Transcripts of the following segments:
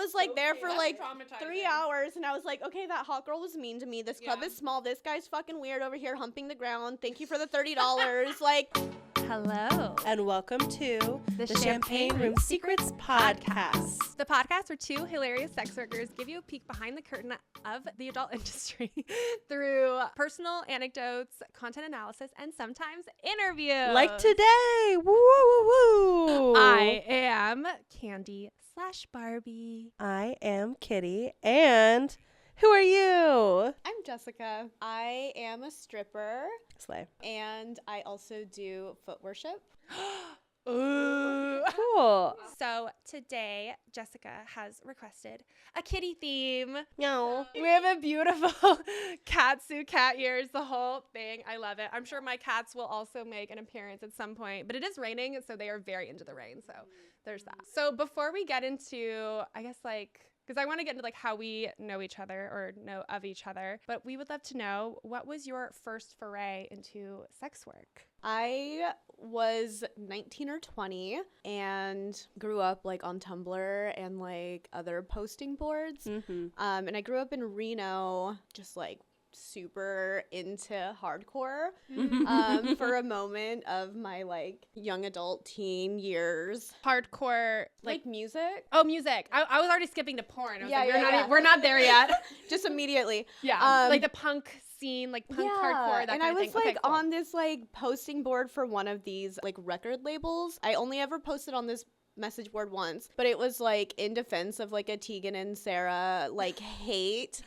was like there for like 3 hours, and I was like, okay, that hot girl was mean to me. This club is small. This guy's fucking weird over here humping the ground. Thank you for the $30. Like, hello. And welcome to the Champagne Room Secrets Podcast. The podcast where two hilarious sex workers give you a peek behind the curtain of the adult industry through personal anecdotes, content analysis, and sometimes interviews. Like today. Woo, woo, woo. I am Candy/Barbie. I am Kitty. And who are you? I'm Jessica. I am a stripper. Slay. And I also do foot worship. Ooh. Cool. So today, Jessica has requested a kitty theme. Meow. We have a beautiful catsuit, cat ears, the whole thing. I love it. I'm sure my cats will also make an appearance at some point, but it is raining, so they are very into the rain. So there's that. So before we get into, I guess, like, because I want to get into like how we know each other or know of each other, but we would love to know, what was your first foray into sex work? I was 19 or 20 and grew up like on Tumblr and like other posting boards. Mm-hmm. And I grew up in Reno, just like super into hardcore for a moment of my like young adult teen years. Hardcore, Like music. Oh, music. I was already skipping to porn. I was Yeah, like, yeah. we're not there yet. Just immediately. Yeah, like the punk scene, like punk hardcore, that and kind I of was thing. like Okay, cool. on this like posting board for one of these like record labels. I only ever posted on this message board once, but it was like in defense of like a Tegan and Sarah like hate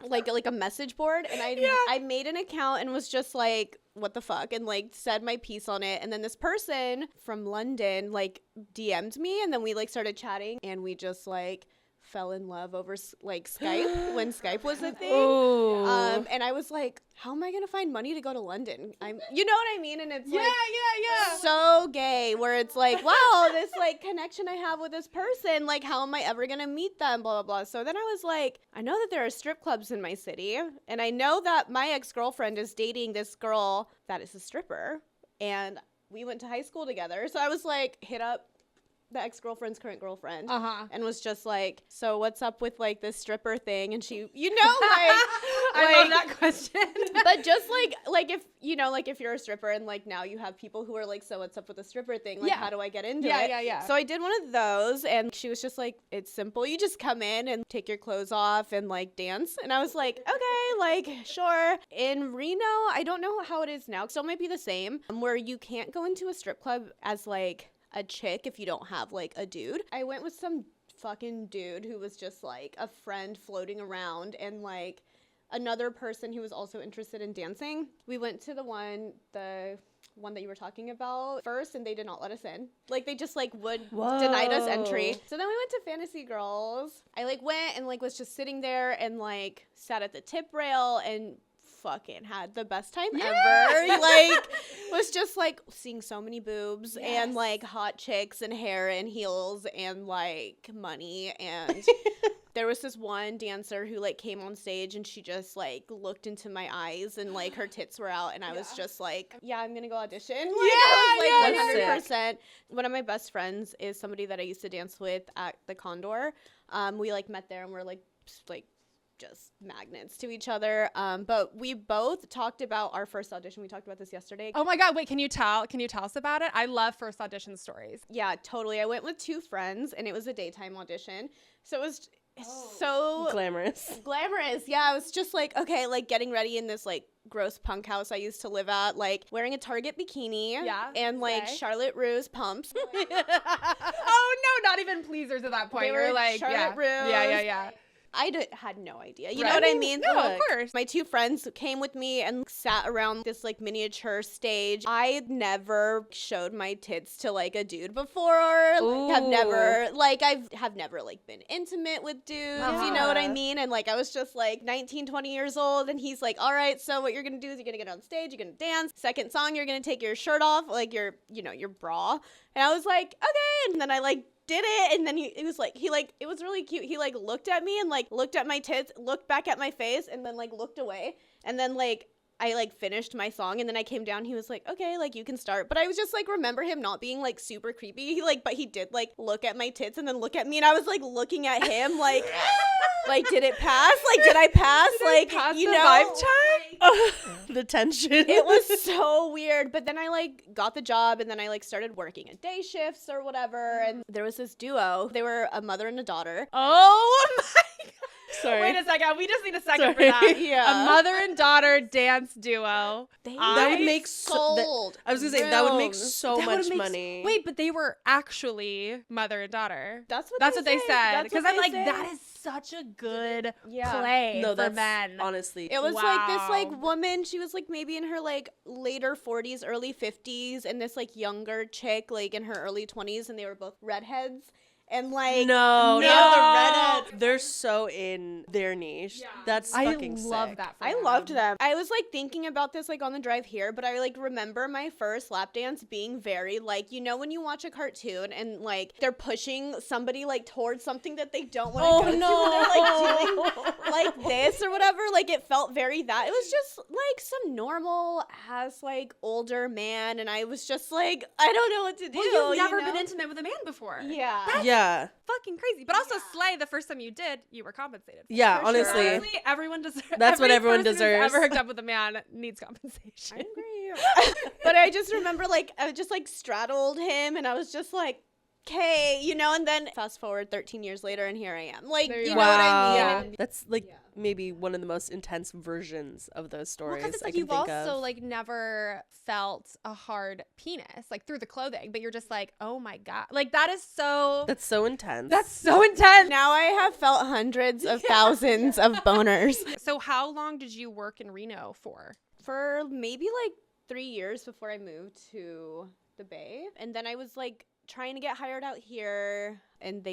like a message board, and I made an account and was just like, what the fuck, and like said my piece on it, and then this person from London like DM'd me, and then we like started chatting, and we just like fell in love over like Skype when Skype was a thing. And I was like, how am I gonna find money to go to London? You know what I mean? And it's like so gay, where it's like, wow, this like connection I have with this person, like how am I ever gonna meet them, blah blah blah. So then I was like, I know that there are strip clubs in my city, and I know that my ex-girlfriend is dating this girl that is a stripper, and we went to high school together. So I was like, hit up the ex-girlfriend's current girlfriend, and was just like, so what's up with like this stripper thing? And she, you know, like I love that question. but just like if you know, like if you're a stripper and like now you have people who are like, so what's up with the stripper thing, like how do I get into it? Yeah. So I did one of those, and she was just like, it's simple, you just come in and take your clothes off and like dance. And I was like, okay, like sure. In Reno, I don't know how it is now, it still might be the same, where you can't go into a strip club as like a chick if you don't have like a dude. I went with some fucking dude who was just like a friend floating around, and like another person who was also interested in dancing. We went to the one that you were talking about first, and they did not let us in. Like they just like denied us entry. So then we went to Fantasy Girls. I like went and like was just sitting there and like sat at the tip rail and fucking had the best time ever. Like was just like seeing so many boobs and like hot chicks and hair and heels and like money. And there was this one dancer who like came on stage, and she just like looked into my eyes, and like her tits were out, and I was just like, yeah, I'm gonna go audition. Like, I was like 100%. One of my best friends is somebody that I used to dance with at the Condor. We like met there, and we're like just magnets to each other. But we both talked about our first audition. We talked about this yesterday. Oh my God, wait, can you tell us about it? I love first audition stories. Yeah, totally. I went with two friends, and it was a daytime audition. So it was so Glamorous. Yeah, I was just like, okay, like getting ready in this like gross punk house I used to live at, like wearing a Target bikini and like Charlotte Russe pumps. Oh no, not even pleasers at that point. They were like Charlotte Russe. Yeah. I had no idea. You know what I mean? No, of course. My two friends came with me and sat around this like miniature stage. I never showed my tits to like a dude before. Like, have never like been intimate with dudes. You know what I mean? And like I was just like 19, 20 years old, and he's like, all right, so what you're gonna do is you're gonna get on stage, you're gonna dance. Second song, you're gonna take your shirt off, like your bra. And I was like, okay. And then I like did it, and then it was really cute. He like looked at me and like looked at my tits, looked back at my face, and then like looked away, and then like I like finished my song and then I came down. He was like, okay, like you can start. But I was just like, remember him not being like super creepy. He like, but he did like look at my tits and then look at me, and I was like looking at him like, like did it pass? Like did I pass? Like pass you the know, vibe check? The tension. it was so weird. But then I like got the job and then I like started working at day shifts or whatever. And there was this duo. They were a mother and a daughter. Oh my God. Sorry. Wait a second. We just need a second for Sorry. that. Yeah. A mother and daughter dance duo. That would make sold. I was gonna say that would make rooms. so That would much make money. Wait, but they were actually mother and daughter. That's what they said. That's Because what I'm they like, say. that is such a good Yeah. play No, for that's men. honestly. It was like this like Wow. woman, she was like maybe in her like later 40s, early 50s, and this like younger chick like in her early 20s, and they were both redheads. And like no, No. not the redhead. They're so in their niche. Yeah. That's I fucking love sick. that for I them. loved them. I was like thinking about this like on the drive here, but I like remember my first lap dance being very like, you know when you watch a cartoon and like they're pushing somebody like towards something that they don't want to go to, and they're like doing like this or whatever, like it felt very that. It was just like some normal ass like older man, and I was just like, I don't know what to do. Well, you've never you know? been intimate with a man before. Yeah. Yeah. Fucking crazy. But also, Slay, the first time you did, you were compensated. Yeah, For honestly. sure. Honestly, everyone deserves. That's what everyone person who's deserves. Ever hooked up with a man needs compensation. I agree. But I just remember like I just like straddled him, and I was just like, okay, you know, and then fast forward 13 years later and here I am. Like, There you you know are. what I Wow. mean? Yeah. And That's like maybe one of the most intense versions of those stories Because it's I like can you've think also of. like never felt a hard penis like through the clothing, but you're just like, oh my God, like that is so. That's so intense. That's so intense. now I have felt hundreds of thousands of boners So how long did you work in Reno for? for maybe like 3 years before I moved to the Bay. And then I was like trying to get hired out here, and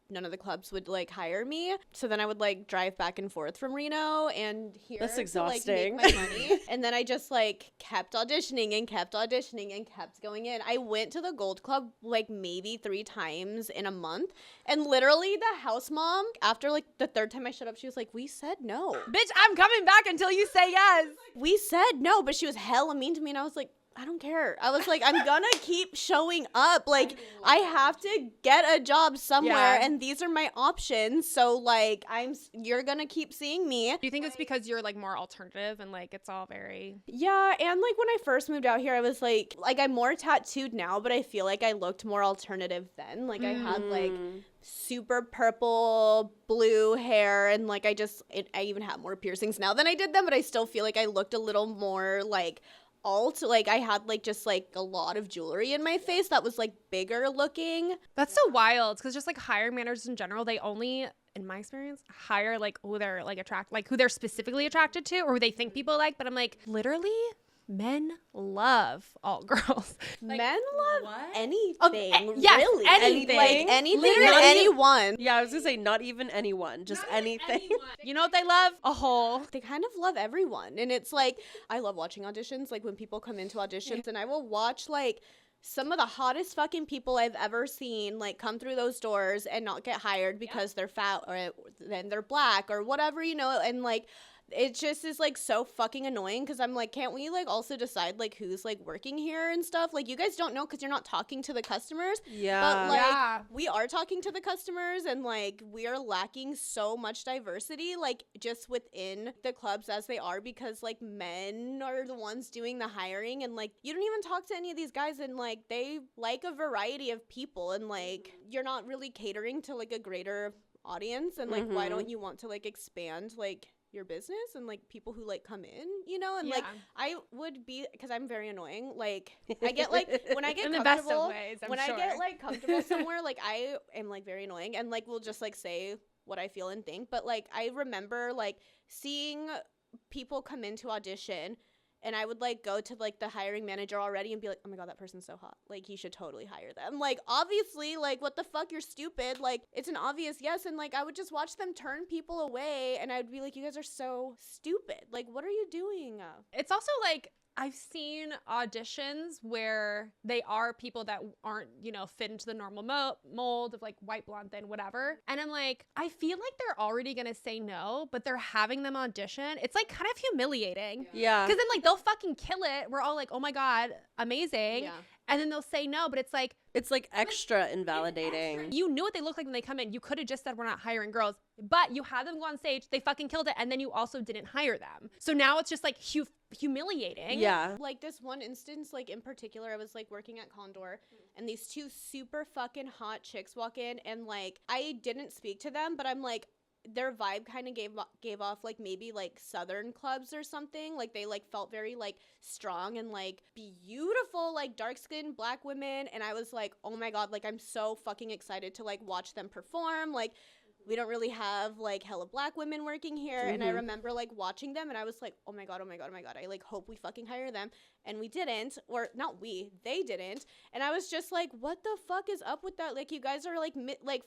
none of the clubs would like hire me. So then I would like drive back and forth from Reno and here That's to exhausting. like make my money. And then I just like kept auditioning and kept auditioning and kept going in. I went to the Gold Club like maybe 3 times in a month. And literally the house mom, after like the 3rd time I showed up, she was like, we said no. Bitch, I'm coming back until you say yes. We said no, but she was hella mean to me, and I was like, I don't care. I was like, I'm gonna keep showing up. Like, I have to get a job somewhere, Yeah. and these are my options. So, like, you're gonna keep seeing me. Do you think it's because you're like more alternative and like it's all very. Yeah, and like when I first moved out here, I was like I'm more tattooed now, but I feel like I looked more alternative then. Like, I had like super purple, blue hair, and like I even have more piercings now than I did then, but I still feel like I looked a little more like alt. Like I had like just like a lot of jewelry in my face that was like bigger looking. That's so wild because just like hiring managers in general, they only, in my experience, hire like who they're like who they're specifically attracted to or who they think people like. But I'm like, literally, men love alt girls. Like, Men love what? anything, yes, really. anything. Like anything Literally. and anyone. Yeah, I was gonna say not even anyone, just anything. You know what they love? A hole. They kind of love everyone. And it's like, I love watching auditions. Like when people come into auditions, and I will watch like some of the hottest fucking people I've ever seen like come through those doors and not get hired because they're fat or then they're black or whatever, you know, and like it just is like so fucking annoying because I'm like, can't we like also decide like who's like working here and stuff? Like you guys don't know because you're not talking to the customers. Yeah. But like Yeah. we are talking to the customers, and like we are lacking so much diversity like just within the clubs as they are, because like men are the ones doing the hiring, and like you don't even talk to any of these guys, and like they like a variety of people, and like you're not really catering to like a greater audience, and like why don't you want to like expand like your business and like people who like come in, you know? And like Yeah. I would be, because I'm very annoying, like I get like when I get In the best of comfortable ways, I'm when sure. I get like comfortable somewhere, like I am like very annoying, and like will just like say what I feel and think. But like I remember like seeing people come into audition, and I would like go to like the hiring manager already and be like, oh my God, that person's so hot, like you should totally hire them. Like obviously, like what the fuck, you're stupid, like it's an obvious yes. And like I would just watch them turn people away, and I would be like, you guys are so stupid, like what are you doing? It's also like I've seen auditions where they are people that aren't, you know, fit into the normal mold of like white, blonde, thin, whatever. And I'm like, I feel like they're already going to say no, but they're having them audition. It's like kind of humiliating. Yeah. Because then like they'll fucking kill it. We're all like, oh my God, amazing. Yeah. And then they'll say no, but it's like extra invalidating. you knew what they looked like when they come in. You could have just said we're not hiring girls, but you had them go on stage. They fucking killed it, and then you also didn't hire them. So now it's just like humiliating. Yeah. Like this one instance, like in particular, I was like working at Condor, and these two super fucking hot chicks walk in, and like I didn't speak to them, but I'm like, their vibe kind of gave off like maybe like Southern clubs or something. Like they like felt very like strong and like beautiful, like dark skinned black women. And I was like, oh my God, like I'm so fucking excited to like watch them perform. Like we don't really have like hella black women working here. And I remember like watching them and I was like, oh my God, oh my God, oh my God. I like hope we fucking hire them. And we didn't, or not we, they didn't. And I was just like, what the fuck is up with that? Like you guys are like,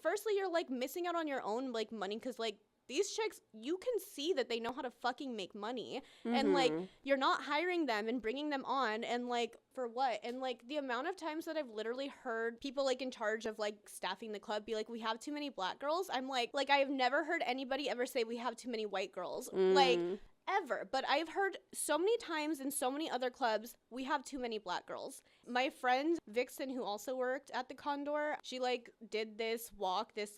firstly, you're like missing out on your own like money. Cause like these chicks, you can see that they know how to fucking make money. And like, you're not hiring them and bringing them on. And like, for what? And like the amount of times that I've literally heard people like in charge of like staffing the club be like, we have too many black girls. I'm like I've never heard anybody ever say we have too many white girls. Like ever. But I've heard so many times in so many other clubs, we have too many black girls. My friend Vixen, who also worked at the Condor, she like did this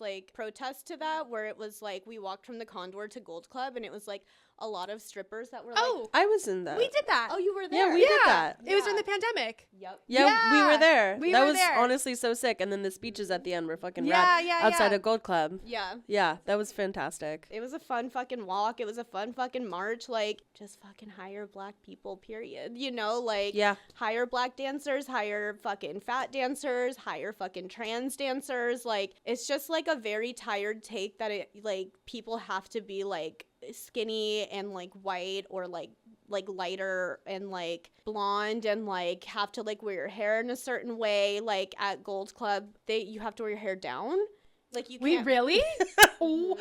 like protest to that where it was like we walked from the Condor to Gold Club and it was like a lot of strippers that were like, I was in that. We did that. oh, you were there. Yeah, we did that. It was during the pandemic. Yep. Yeah, we were there. We that were was there. honestly so sick. And then the speeches at the end were fucking Yeah, rad outside of Gold Club. Yeah. Yeah, that was fantastic. It was a fun fucking walk. It was a fun fucking march. Like, just fucking hire black people, period. You know, like, hire black dancers, hire fucking fat dancers, hire fucking trans dancers. Like, it's just like a very tired take that it, like, people have to be like skinny and like white or like lighter and like blonde and like have to like wear your hair in a certain way. Like at Gold Club, you have to wear your hair down. Like you can't. We really? You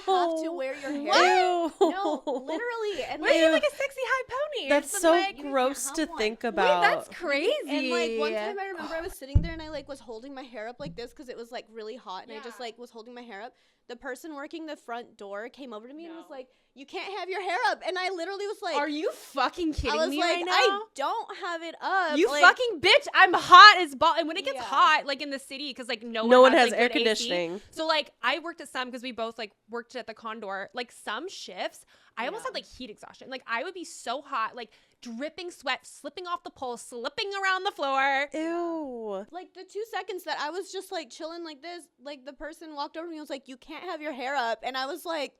have to wear your hair. No, literally. And Why do you have like a sexy high pony? That's so gross to think about. Wait, that's crazy. And like one time I remember I was sitting there and I like was holding my hair up like this because it was like really hot and I just like was holding my hair up. The person working the front door came over to me and was like, you can't have your hair up. And I literally was like, are you fucking kidding me right now? I don't have it up. You like, fucking bitch. I'm hot as ball. And when it gets hot, like in the city, because like no one has like, air conditioning. So like I worked at some because we both like worked at the Condor. Like some shifts, I almost had like heat exhaustion. Like I would be so hot, like dripping sweat, slipping off the pole, slipping around the floor. Ew. Like the 2 seconds that I was just like chilling like this, like the person walked over to me and was like, you can't have your hair up. And I was like,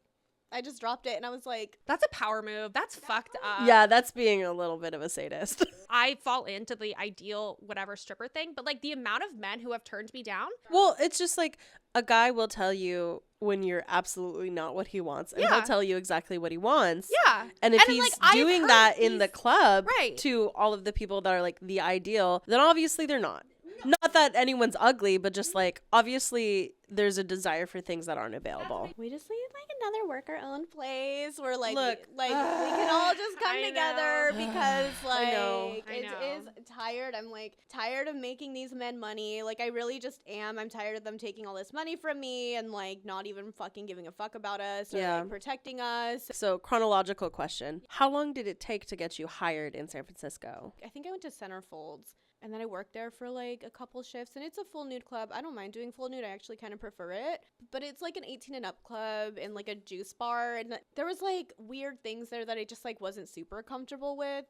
I just dropped it and I was like, that's a power move. That's fucked up. Yeah, that's being a little bit of a sadist. I fall into the ideal whatever stripper thing, but like the amount of men who have turned me down. Well, it's just like a guy will tell you when you're absolutely not what he wants, and he'll tell you exactly what he wants. Yeah. And if he's doing that in the club right. to all of the people that are like the ideal, then obviously they're not. Not that anyone's ugly, but just like obviously there's a desire for things that aren't available. We just need like another worker-owned place where like we can all just come together because like it is tired. I'm like tired of making these men money. Like I really just am. I'm tired of them taking all this money from me and like not even fucking giving a fuck about us or like protecting us. So chronological question. How long did it take to get you hired in San Francisco? I think I went to Centerfolds. And then I worked there for like a couple shifts and it's a full nude club. I don't mind doing full nude. I actually kind of prefer it. But it's like an 18 and up club and like a juice bar. And there was like weird things there that I just like wasn't super comfortable with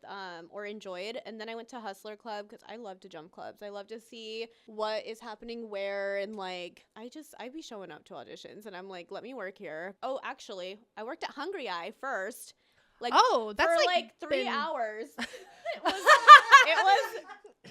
or enjoyed. And then I went to Hustler Club because I love to jump clubs. I love to see what is happening where. And like I'd be showing up to auditions and I'm like, let me work here. Oh, actually, I worked at Hungry Eye first. Like that's for like 3 hours. It was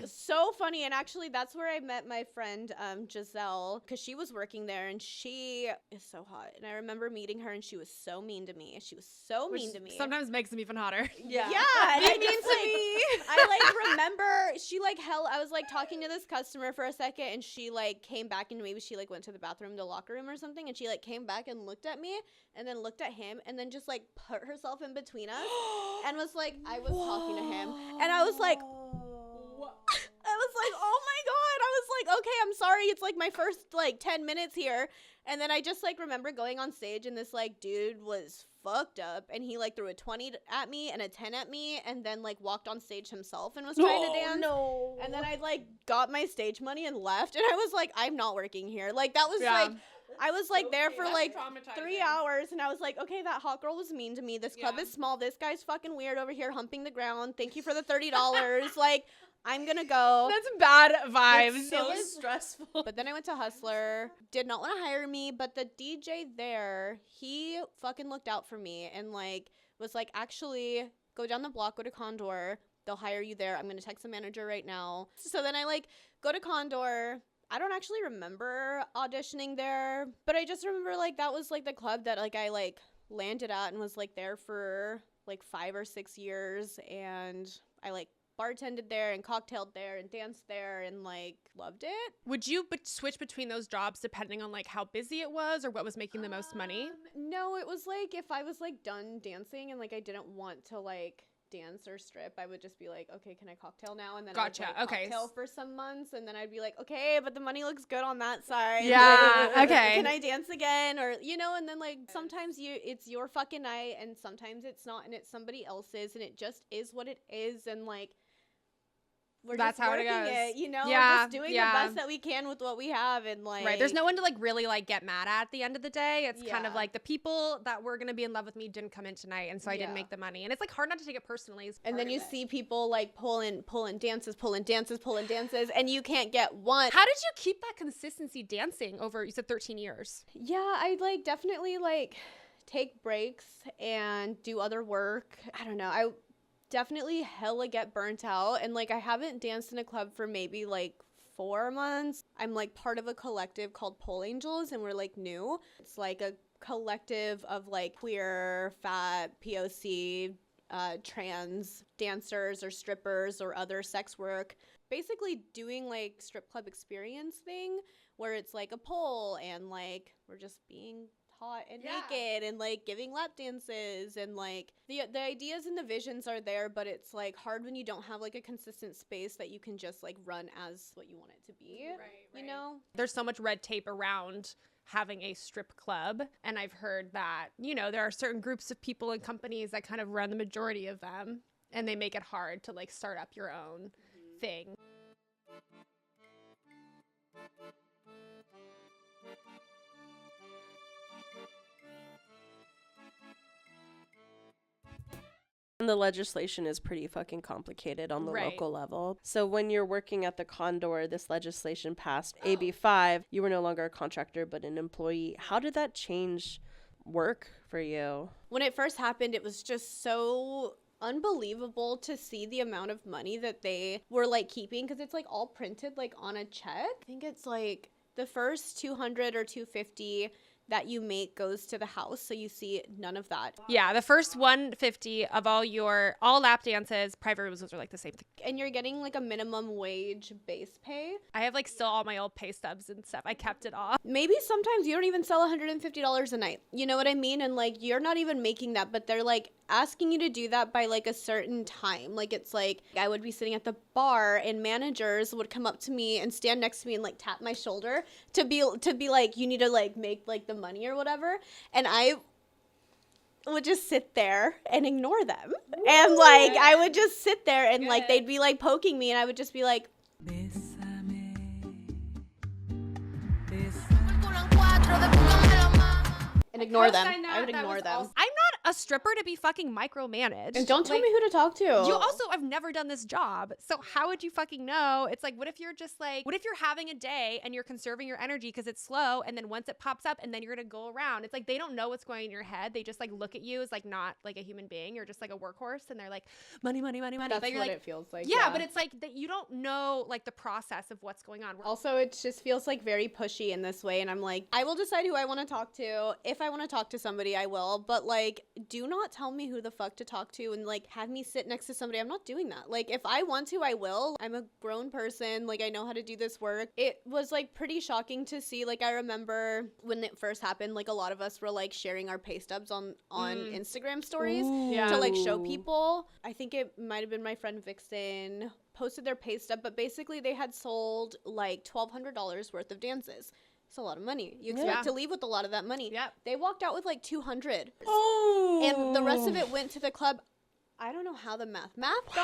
So funny. And actually, that's where I met my friend Giselle, because she was working there, and she is so hot. And I remember meeting her, and she was so mean to me. She was so Which mean to me. sometimes makes them even hotter. Yeah, and Be I mean just, to me. I like remember she like I was like talking to this customer for a second, and she like came back, and maybe she like went to the bathroom, the locker room or something, and she like came back and looked at me, and then looked at him, and then just like put herself in between us, and was like, I was talking to him, and I was like, I was like, oh my God. I was like, okay, I'm sorry. It's like my first like 10 minutes here. And then I just like remember going on stage, and this like dude was fucked up, and he like threw a 20 at me and a 10 at me, and then like walked on stage himself and was trying to dance. No. And then I like got my stage money and left, and I was like, I'm not working here. Like that was Yeah. like, I was like there for That's like traumatizing. 3 hours, and I was like, okay, that hot girl was mean to me. This club Yeah. is small. This guy's fucking weird over here humping the ground. Thank you for the $30. Like, I'm gonna go. That's bad vibes. So It was- stressful. But then I went to Hustler, did not want to hire me, but the DJ there, he fucking looked out for me and like was like, actually, go down the block, go to Condor. They'll hire you there. I'm gonna text the manager right now. So then I like go to Condor. I don't actually remember auditioning there, but I just remember like that was like the club that like I like landed at and was like there for like 5 or 6 years, and I like bartended there and cocktailed there and danced there and like loved it. Would you switch between those jobs depending on like how busy it was or what was making the most money? No, it was like if I was like done dancing and like I didn't want to like dance or strip, I would just be like, okay, can I cocktail now? And then Gotcha. I would, like, Okay. cocktail for some months, and then I'd be like, okay, but the money looks good on that side. Yeah, okay. Can I dance again? Or and then like sometimes it's your fucking night, and sometimes it's not, and it's somebody else's, and it just is what it is, and like we're That's just how it working goes. just doing the best that we can with what we have, and like Right. There's no one to like really like get mad at the end of the day. It's kind of Yeah. like the people that were going to be in love with me didn't come in tonight, and so I didn't Yeah. make the money. And it's like hard not to take it personally. is And part then of you it. see people like pulling dances, and you can't get one. How did you keep that consistency dancing over, you said 13 years? Yeah, I like definitely like take breaks and do other work. I don't know. I definitely hella get burnt out, and like I haven't danced in a club for maybe like 4 months. I'm like part of a collective called Pole Angels, and we're like new. It's like a collective of like queer, fat, POC, trans dancers or strippers or other sex work, basically doing like strip club experience thing where it's like a pole and like we're just being hot and naked and like giving lap dances, and like the ideas and the visions are there, but it's like hard when you don't have like a consistent space that you can just like run as what you want it to be. You know? There's so much red tape around having a strip club, and I've heard that, there are certain groups of people and companies that kind of run the majority of them, and they make it hard to like start up your own thing. And the legislation is pretty fucking complicated on the Right. local level. So when you're working at the Condor, this legislation passed, AB 5, you were no longer a contractor but an employee. How did that change work for you? When it first happened, it was just so unbelievable to see the amount of money that they were like keeping, because it's like all printed like on a check. I think it's like the first 200 or 250 that you make goes to the house, so you see none of that. Yeah, the first 150 of all lap dances, private rooms, those are like the same thing. And you're getting like a minimum wage base pay. I have like still all my old pay stubs and stuff. I kept it all. Maybe sometimes you don't even sell $150 a night. You know what I mean? And like you're not even making that, but they're like asking you to do that by like a certain time. Like it's like I would be sitting at the bar and managers would come up to me and stand next to me and like tap my shoulder to be like, you need to like make like the money or whatever. And I would just sit there and ignore them. And like I would just sit there and like they'd be like poking me, and I would just be like, and ignore them. I would ignore them. I'm not a stripper to be fucking micromanaged. And don't tell me who to talk to. You also have never done this job. So how would you fucking know? It's like, what if you're just like, what if you're having a day and you're conserving your energy because it's slow, and then once it pops up and then you're going to go around. It's like they don't know what's going in your head. They just like look at you as like not like a human being. You're just like a workhorse, and they're like, money, money, money, money. That's but you're what like, it feels like. yeah, but it's like that you don't know like the process of what's going on. Also, it just feels like very pushy in this way, and I'm like, I will decide who I want to talk to. If I want to talk to somebody, I will, but like, do not tell me who the fuck to talk to and like have me sit next to somebody. I'm not doing that. Like, if I want to, I will. I'm a grown person. Like, I know how to do this work. It was like pretty shocking to see. Like, I remember when it first happened, like a lot of us were like sharing our pay stubs on Instagram stories to like show people. I think it might have been my friend Vixen posted their pay stub, but basically they had sold like $1,200 worth of dances. It's a lot of money. You expect to leave with a lot of that money. Yep. They walked out with like 200. Oh. And the rest of it went to the club. I don't know how the math on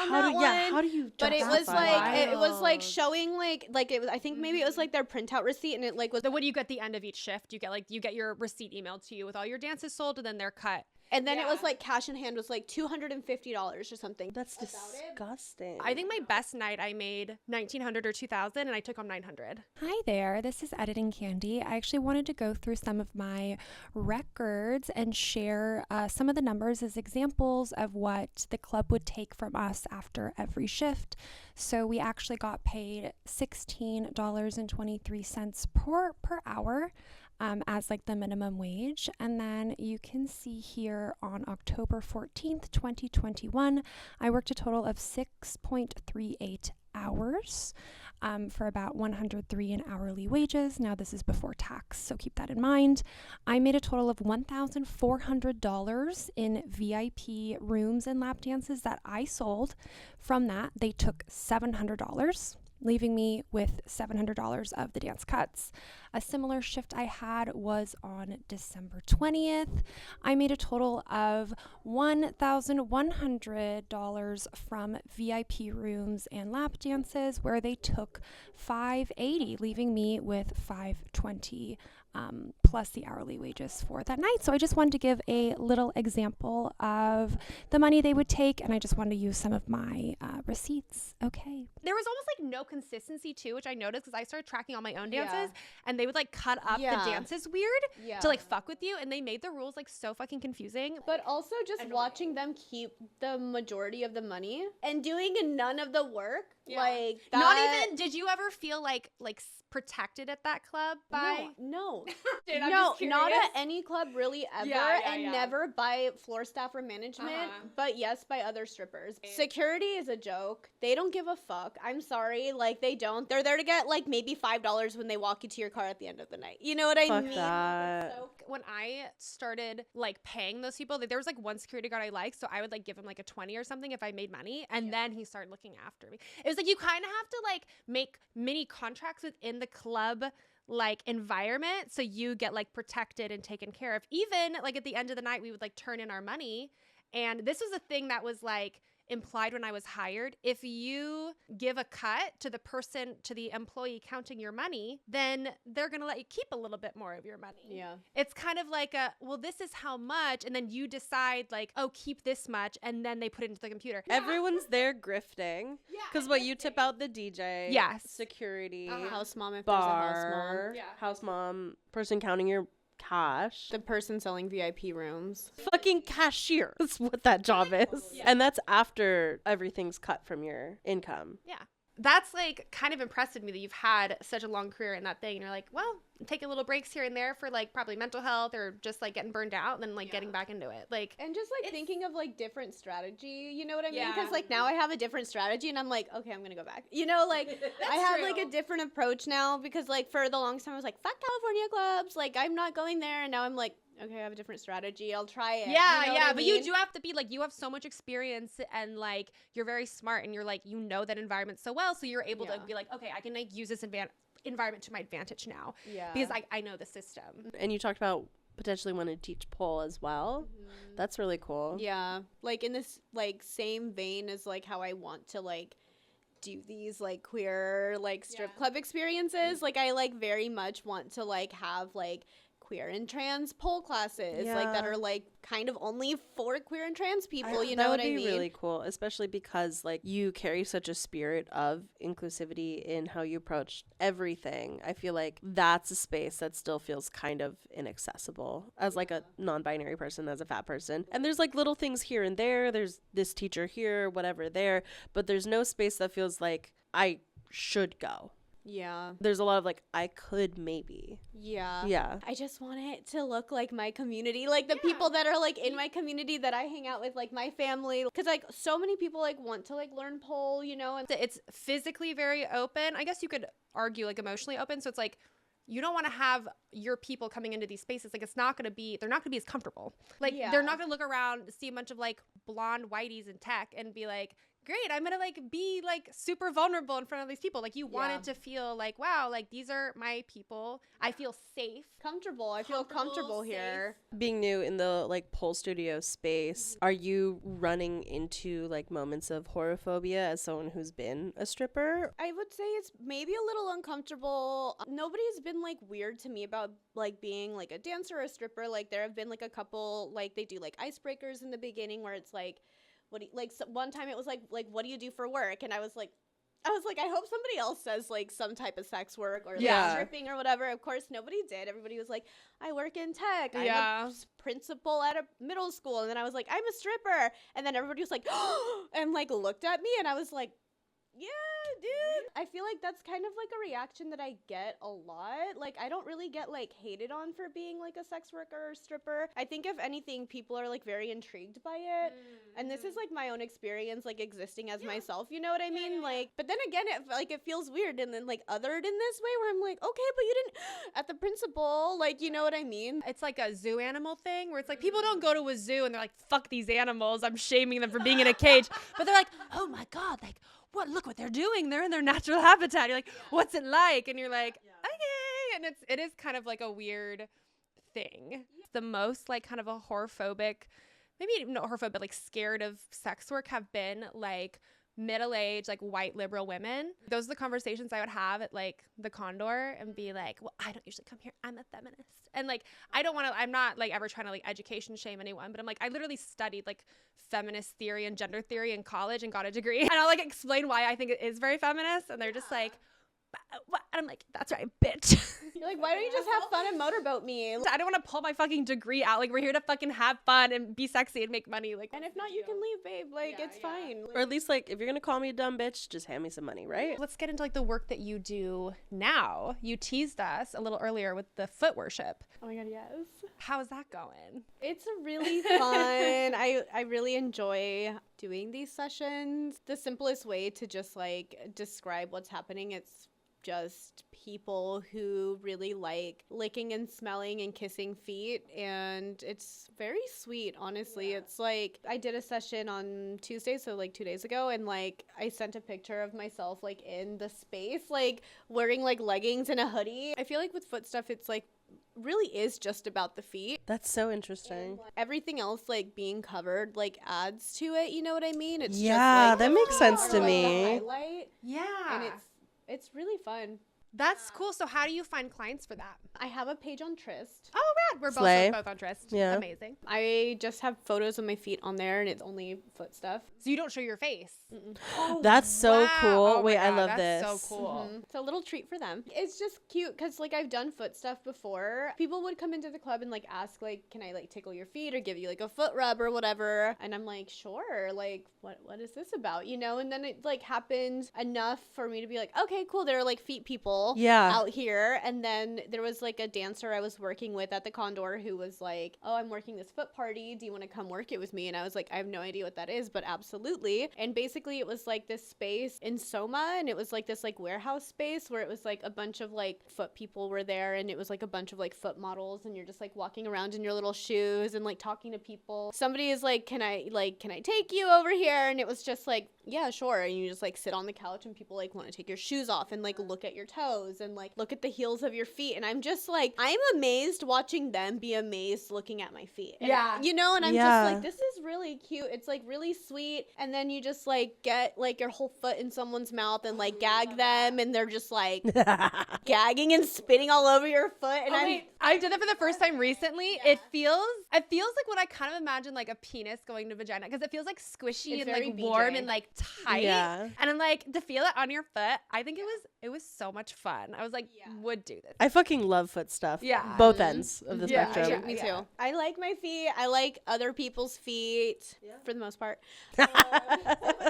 How that do, one. yeah, how do you But it was justify like that? it was like showing like it was, I think maybe it was like their printout receipt, and it like was, So what do you get at the end of each shift? You get your receipt emailed to you with all your dances sold, and then they're cut. and then it was like cash in hand was like $250 or something. That's disgusting. I think my best night I made $1,900 or $2,000, and I took home $900. Hi there, this is Editing Candy. I actually wanted to go through some of my records and share some of the numbers as examples of what the club would take from us after every shift. So we actually got paid $16.23 per hour. As like the minimum wage. And then you can see here on October 14th, 2021, I worked a total of 6.38 hours for about $103 in hourly wages. Now this is before tax, so keep that in mind. I made a total of $1,400 in VIP rooms and lap dances that I sold. From that, they took $700, leaving me with $700 of the dance cuts. A similar shift I had was on December 20th. I made a total of $1,100 from VIP rooms and lap dances, where they took $580, leaving me with $520 plus the hourly wages for that night. So I just wanted to give a little example of the money they would take, and I just wanted to use some of my receipts. Okay. There was almost like no consistency too, which I noticed because I started tracking all my own dances, and they would like cut up the dances weird to like fuck with you, and they made the rules like so fucking confusing. But also just watching them keep the majority of the money and doing none of the work. Like that. Not even, did you ever feel like protected at that club by? No. Dude, I'm No, just curious. not at any club really ever, Yeah, and yeah. never by floor staff or management, but yes, by other strippers. Security is a joke. They don't give a fuck. I'm sorry, like they don't. They're there to get like maybe $5 when they walk you to your car at the end of the night. You know what I Fuck mean? that. So When I started like paying those people, there was like one security guard I liked, so I would like give him like a 20 or something if I made money, and then he started looking after me. It was like you kind of have to like make mini contracts within the club like environment, so you get like protected and taken care of. Even like at the end of the night, we would like turn in our money, and this was a thing that was like implied when I was hired. If you give a cut to the person, to the employee counting your money, then they're going to let you keep a little bit more of your money. yeah. It's kind of like well, this is how much, and then you decide like, oh, keep this much, and then they put it into the computer. Everyone's there grifting. Because what you tip out the DJ, Yes. security, House mom if there's a house mom. bar, house mom, person counting your cash, The person selling VIP rooms. fucking cashier. That's what that job is. And that's after everything's cut from your income. Yeah. That's like kind of impressed me that you've had such a long career in that thing. And you're like, well, taking little breaks here and there for like probably mental health or just like getting burned out and then like getting back into it. Like, And just like thinking of like different strategy, you know what I mean? Yeah. Because like now I have a different strategy and I'm like, okay, I'm gonna go back. You know, like I have like a different approach now because like for the longest time I was like, fuck California clubs, like I'm not going there, and now I'm like, okay, I have a different strategy. I'll try it. yeah, You know what I but you mean? do have to be like, you have so much experience and like you're very smart and you're like, you know that environment so well. So you're able to be like, okay, I can like use this environment to my advantage now. Yeah. Because I know the system. And you talked about potentially want to teach pole as well. That's really cool. Yeah. Like in this like same vein as like how I want to like do these like queer like strip club experiences. Like I like very much want to like have like queer and trans pole classes, like that Yeah. are like kind of only for queer and trans people. You that know would what I be mean? really cool, especially because like you carry such a spirit of inclusivity in how you approach everything. I feel like that's a space that still feels kind of inaccessible as like a non-binary person, as a fat person. And there's like little things here and there. There's this teacher here, whatever there, but there's no space that feels like I should go. Yeah. There's a lot of like I could maybe. Yeah. Yeah. I just want it to look like my community, like the people that are like in my community that I hang out with, like my family. Because like so many people like want to like learn pole, you know, and It's physically very open. I guess you could argue like emotionally open. So it's like you don't want to have your people coming into these spaces. Like they're not going to be as comfortable. Like they're not going to look around, see a bunch of like blonde whiteies in tech and be like, great, I'm gonna like be like super vulnerable in front of these people. Like you want it to feel like, wow, like these are my people. I feel safe, comfortable. I feel comfortable here. Being new in the like pole studio space, are you running into like moments of horophobia as someone who's been a stripper? I would say it's maybe a little uncomfortable. Nobody's been like weird to me about like being like a dancer or a stripper. Like there have been like a couple, like they do like icebreakers in the beginning where it's like, what do you, like so one time it was like what do you do for work? And I was like, I hope somebody else says like some type of sex work or like stripping or whatever. Of course, nobody did. Everybody was like, I work in tech. I'm a principal at a middle school. And then I was like, I'm a stripper. And then everybody was like, and like looked at me, and I was like, yeah, dude. I feel like that's kind of like a reaction that I get a lot. Like I don't really get like hated on for being like a sex worker or stripper. I think if anything, people are like very intrigued by it. And this is like my own experience, like existing as myself, you know what I mean? Like, but then again, it feels weird and then like othered in this way where I'm like, okay, but you didn't at the principal, like, you know what I mean? It's like a zoo animal thing where it's like people don't go to a zoo and they're like, fuck these animals, I'm shaming them for being in a cage. But they're like, oh my God, like, look what they're doing. They're in their natural habitat. You're like, what's it like? And you're like, okay. And it is kind of like a weird thing. The most like kind of a horrorphobic, maybe not horrorphobic, but like scared of sex work have been like middle-aged, like white liberal women. Those are the conversations I would have at like the Condor and be like, well, I don't usually come here. I'm a feminist. And like, I'm not like ever trying to like education shame anyone, but I'm like, I literally studied like feminist theory and gender theory in college and got a degree. And I'll like explain why I think it is very feminist. And they're just like, what? And I'm like, that's right, bitch. You're like, why don't you just have fun and motorboat me? I don't want to pull my fucking degree out. Like, we're here to fucking have fun and be sexy and make money. Like, And if not, you can leave, babe. Like, it's fine. Or at least like if you're gonna call me a dumb bitch, just hand me some money, right? let's get into like the work that you do now. You teased us a little earlier with the foot worship. Oh my God, yes. How's that going? It's really fun. I really enjoy doing these sessions. The simplest way to just like describe what's happening, it's just people who really like licking and smelling and kissing feet, and it's very sweet, honestly. It's like I did a session on Tuesday, so like 2 days ago, and like I sent a picture of myself like in the space, like wearing like leggings and a hoodie. I feel like with foot stuff, it's like really is just about the feet. That's so interesting. Everything else like being covered like adds to it, you know what I mean? It's Yeah, just like that makes sense to like, me. the highlight, Yeah. and it's really fun. That's cool. So how do you find clients for that? I have a page on Tryst. Oh, rad. We're Slay. both on Tryst. Yeah. Amazing. I just have photos of my feet on there, and it's only foot stuff. So you don't show your face. That's so Wow. cool. Oh my Wait, I God, love that's this. so cool. It's a little treat for them. It's just cute because like I've done foot stuff before. People would come into the club and like ask like, can I like tickle your feet or give you like a foot rub or whatever? And I'm like, sure. Like what is this about? You know? And then it like happened enough for me to be like, okay, cool. There are like feet people out here. And then there was like a dancer I was working with at the Condor who was like, oh, I'm working this foot party. Do you want to come work it with me? And I was like, I have no idea what that is, but absolutely. And basically it was like this space in Soma, and it was like this like warehouse space where it was like a bunch of like foot people were there, and it was like a bunch of like foot models, and you're just like walking around in your little shoes and like talking to people. Somebody is like, can I take you over here? And it was just like, yeah, sure. And you just like sit on the couch and people like want to take your shoes off and like look at your toes and like look at the heels of your feet. And I'm just like, I'm amazed watching them be amazed looking at my feet. And, you know, and I'm just like, this is really cute. It's like really sweet. And then you just like get like your whole foot in someone's mouth and like gag them and they're just like gagging and spitting all over your foot. And I did it for the first time recently. Yeah. It feels like what I kind of imagine like a penis going to vagina, because it feels like squishy and like warm and like tight. Yeah. And I'm like, to feel it on your foot, I think it was so much fun. I was like, would do this. I fucking love foot stuff. Yeah. Both ends of the spectrum. Yeah, me too. I like my feet. I like other people's feet for the most part.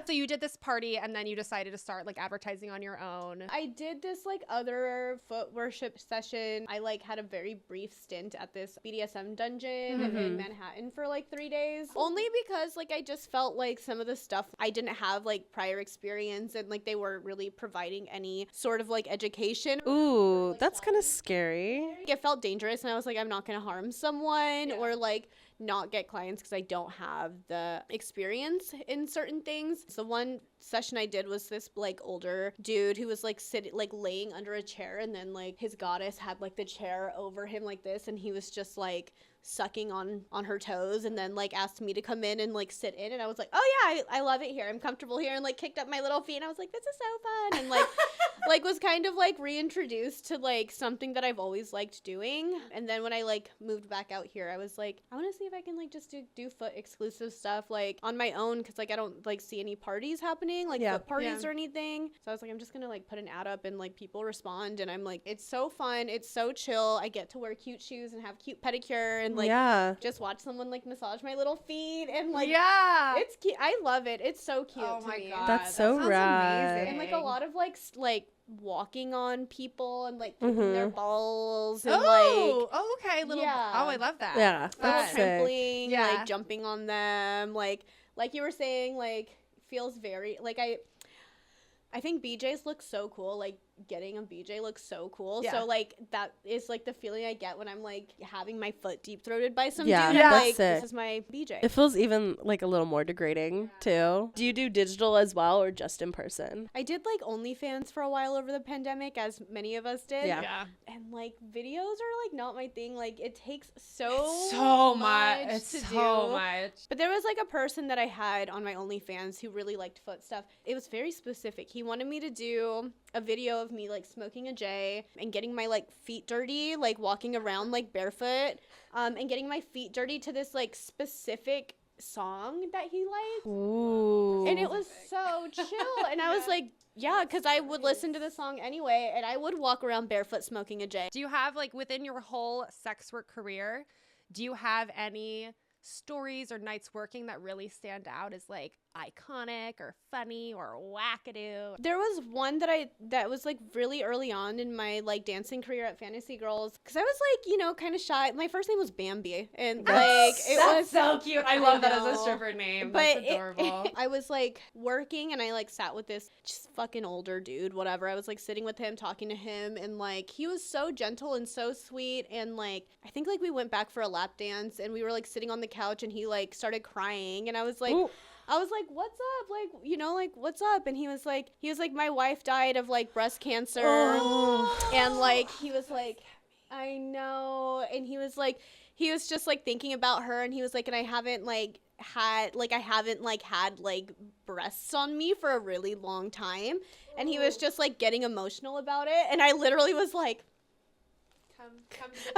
So you did this party and then you decided to start like advertising on your own. I did this like other foot worship session. I like had a very brief stint at this BDSM dungeon in Manhattan for like 3 days. Only because like I just felt like some of the stuff I didn't have like prior experience and like they weren't really providing any sort of like education. Ooh, that's kind of scary. It felt dangerous and I was like, I'm not gonna harm someone or like not get clients because I don't have the experience in certain things. So one session I did was this like older dude who was like sitting like laying under a chair and then like his goddess had like the chair over him like this and he was just like sucking on her toes and then like asked me to come in and like sit in and I was like, oh yeah, I love it here, I'm comfortable here, and like kicked up my little feet and I was like, this is so fun, and like like was kind of like reintroduced to like something that I've always liked doing. And then when I like moved back out here, I was like, I want to see if I can like just do foot exclusive stuff like on my own, because like I don't like see any parties happening, like foot parties or anything. So I was like, I'm just gonna like put an ad up and like people respond, and I'm like, it's so fun, it's so chill, I get to wear cute shoes and have cute pedicure and like just watch someone like massage my little feet and like it's cute. I love it. It's so cute. Oh my god, that's so rad. And like a lot of like walking on people and like kicking their balls and okay, little I love that. Yeah, that's trampling, like jumping on them, like you were saying, like feels very like I think BJs look so cool. Like getting a BJ looks so cool. So like that is like the feeling I get when I'm like having my foot deep throated by some dude. Like this is my BJ. It feels even like a little more degrading too. Do you do digital as well or just in person? I did like OnlyFans for a while over the pandemic, as many of us did. Yeah. And like videos are like not my thing. Like it takes so much. It's so much. But there was like a person that I had on my OnlyFans who really liked foot stuff. It was very specific. He wanted me to do a video of me like smoking a J and getting my like feet dirty, like walking around like barefoot, and getting my feet dirty to this like specific song that he liked. Ooh. And it was so chill. And I was like, yeah, because I would listen to the song anyway, and I would walk around barefoot smoking a J. Do you have like within your whole sex work career, do you have any stories or nights working that really stand out as like iconic or funny or wackadoo? There was one that was like really early on in my like dancing career at Fantasy Girls, because I was like, you know, kind of shy. My first name was Bambi, and like it was so cute. I love that as a stripper name. That's adorable. I was like working and I like sat with this just fucking older dude, whatever. I was like sitting with him, talking to him, and like he was so gentle and so sweet, and like I think like we went back for a lap dance and we were like sitting on the couch and he like started crying and I was like, ooh. I was like, what's up? Like, you know, like, what's up? And he was like, my wife died of like breast cancer. Oh. And like, he was like, I know. And he was just like thinking about her. And he was like, and I haven't had breasts on me for a really long time. And he was just like getting emotional about it. And I literally was like, I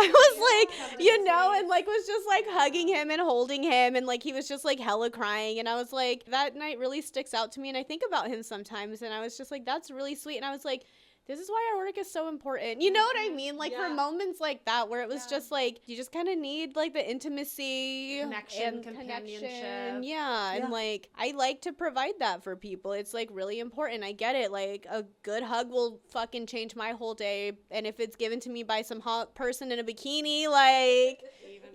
was like, you know, and like was just like hugging him and holding him, and like he was just like hella crying, and I was like, that night really sticks out to me, and I think about him sometimes, and I was just like, that's really sweet. And I was like, this is why our work is so important. You know what I mean? Like for moments like that where it was just like, you just kind of need like the intimacy, connection, companionship. Yeah. And like, I like to provide that for people. It's like really important. I get it. Like a good hug will fucking change my whole day. And if it's given to me by some hot person in a bikini, like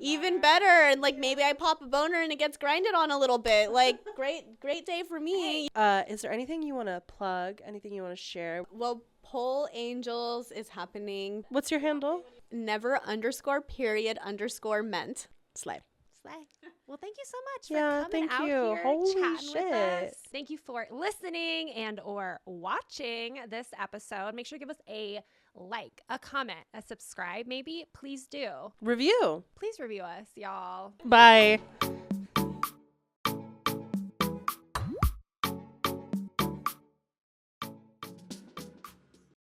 even better. And like maybe I pop a boner and it gets grinded on a little bit. Like great day for me. Is there anything you want to plug? Anything you want to share? Well, Pole Angelz is happening. What's your handle? Never__meant. Slay. Slay. Well, thank you so much Yeah, for coming thank out you. here, Holy chatting with us. shit. Thank you for listening and or watching this episode. Make sure to give us a like, a comment, a subscribe maybe. Please do. Review. Please review us, y'all. Bye.